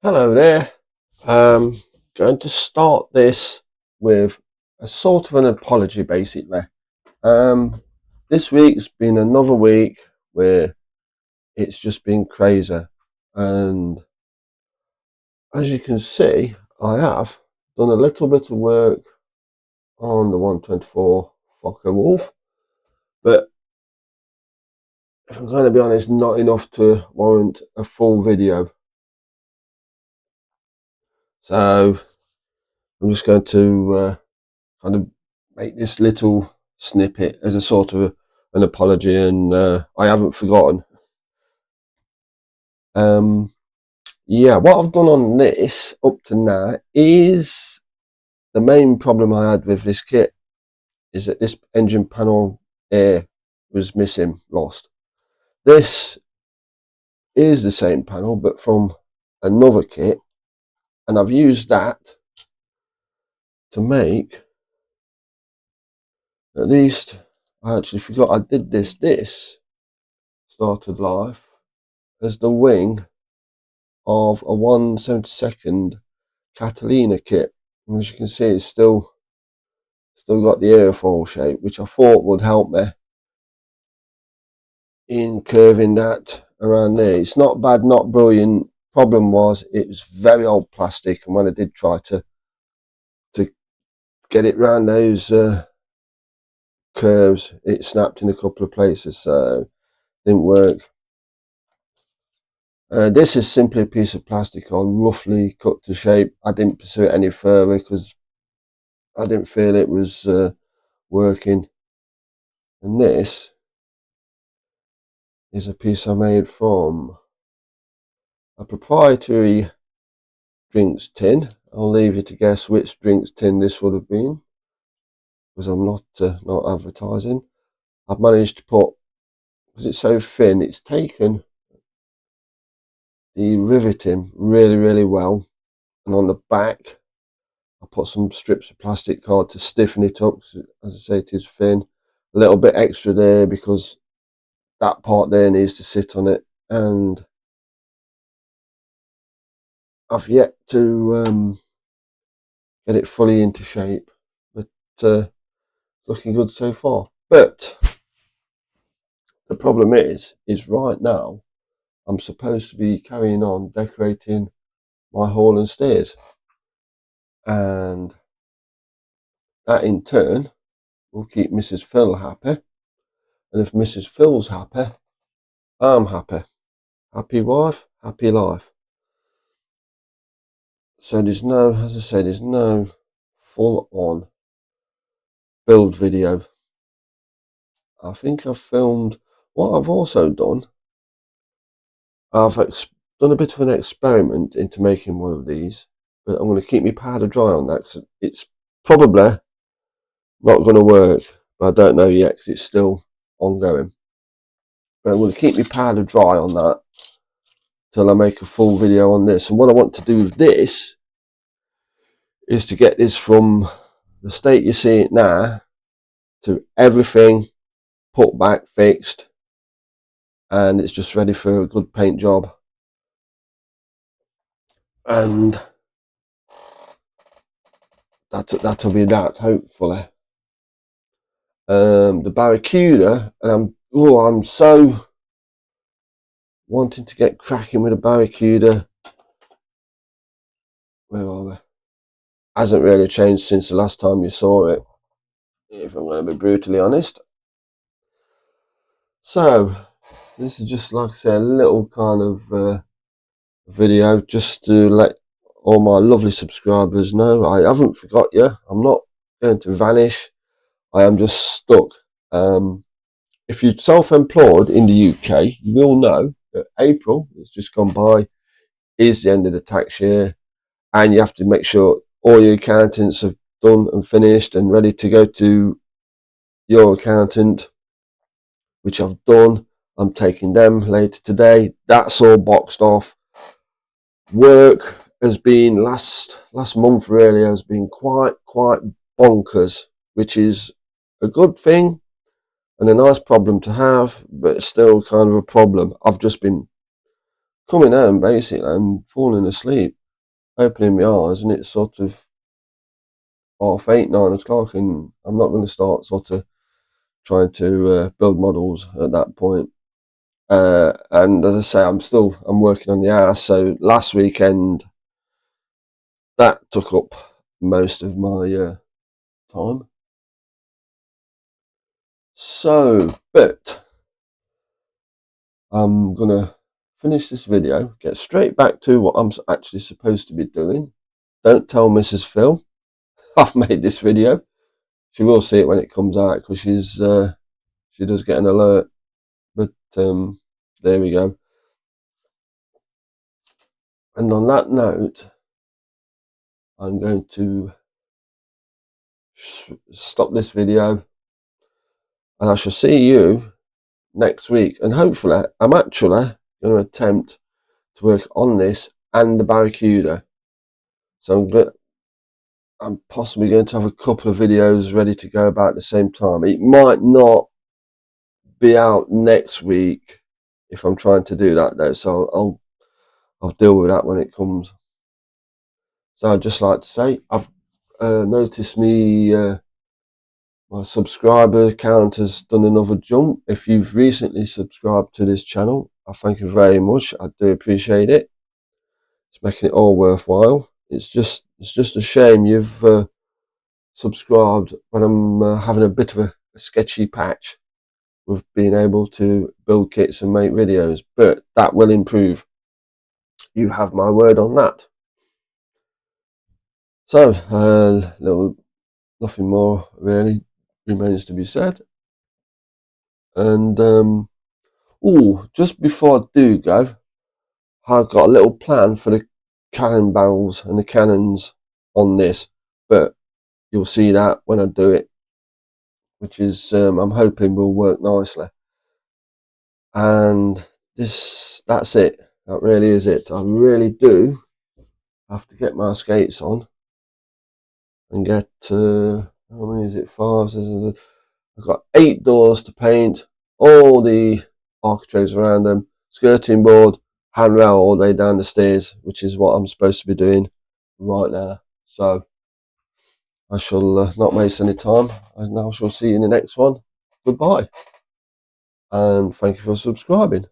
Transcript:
Hello there. Going to start this with a sort of an apology, basically. This week's been another week where it's just been crazy, and as you can see, I have done a little bit of work on the 124 focke wulf, but if I'm going to be honest, not enough to warrant a full video. So I'm just going to kind of make this little snippet as a sort of an apology, and I haven't forgotten. Yeah, what I've done on this up to now is the main problem I had with this kit is that this engine panel air was missing, lost. This is the same panel but from another kit, and I've used that to make, at least I actually forgot I did this started life as the wing of a 1/72 Catalina kit. And as you can see, it's still got the airfoil shape, which I thought would help me in curving that around there. It's not bad, not brilliant. Problem was it was very old plastic, and when I did try to get it round those curves, it snapped in a couple of places, so it didn't work. This is simply a piece of plastic I roughly cut to shape. I didn't pursue it any further because I didn't feel it was working. And this is a piece I made from a proprietary drinks tin. I'll leave you to guess which drinks tin this would have been, because I'm not advertising. I've managed to put, because it's so thin, it's taken the riveting really well, and on the back I put some strips of plastic card to stiffen it up, because as I say, it is thin. A little bit extra there because that part there needs to sit on it, and I've yet to get it fully into shape, but looking good so far. But the problem is right now I'm supposed to be carrying on decorating my hall and stairs, and that in turn will keep Mrs. Phil happy, and if Mrs. Phil's happy, I'm happy. Happy wife, happy life. So there's no, as I say, there's no full on build video. I think I've filmed. What I've also done, I've done a bit of an experiment into making one of these, but I'm going to keep my powder dry on that because it's probably not going to work, but I don't know yet because it's still ongoing. But I'm going to keep my powder dry on that till I make a full video on this. And what I want to do with this is to get this from the state you see it now to everything put back, fixed, and it's just ready for a good paint job. And that'll be that, hopefully. The Barracuda, and I'm so wanting to get cracking with a Barracuda. Where are we? Hasn't really changed since the last time you saw it, if I'm going to be brutally honest. So this is just, like I say, a little kind of video just to let all my lovely subscribers know I haven't forgot you. I'm not going to vanish. I am just stuck. If you're self-employed in the UK, you will know that April, that's just gone by, is the end of the tax year, and you have to make sure all your accountants have done and finished and ready to go to your accountant, which I've done. I'm taking them later today. That's all boxed off. Work has been last month really has been quite bonkers, which is a good thing and a nice problem to have, but it's still kind of a problem. I've just been coming home basically and falling asleep opening my eyes and it's sort of 8:30, 9 o'clock, and I'm not going to start sort of trying to build models at that point. And as I say, I'm working on the house. So last weekend that took up most of my time. So, but I'm gonna finish this video, get straight back to what I'm actually supposed to be doing. Don't tell Mrs. Phil I've made this video. She will see it when it comes out because she does get an alert. But there we go. And on that note, I'm going to stop this video, and I shall see you next week. And hopefully, I'm actually going to attempt to work on this and the Barracuda. So I'm possibly going to have a couple of videos ready to go about the same time. It might not be out next week if I'm trying to do that though, so I'll deal with that when it comes. So I'd just like to say I've noticed my subscriber count has done another jump. If you've recently subscribed to this channel, I thank you very much. I do appreciate it. It's making it all worthwhile. It's just a shame you've subscribed when I'm having a bit of a sketchy patch with being able to build kits and make videos, but that will improve. You have my word on that. So nothing more really remains to be said. And just before I do go, I've got a little plan for the cannon barrels and the cannons on this, but you'll see that when I do it, which is I'm hoping will work nicely. And that's it. That really is it. I really do have to get my skates on and get how many is it? 5. I've got 8 doors to paint, all the architraves around them, skirting board, handrail all the way down the stairs, which is what I'm supposed to be doing right now. So I shall not waste any time, and I shall see you in the next one. Goodbye, and thank you for subscribing.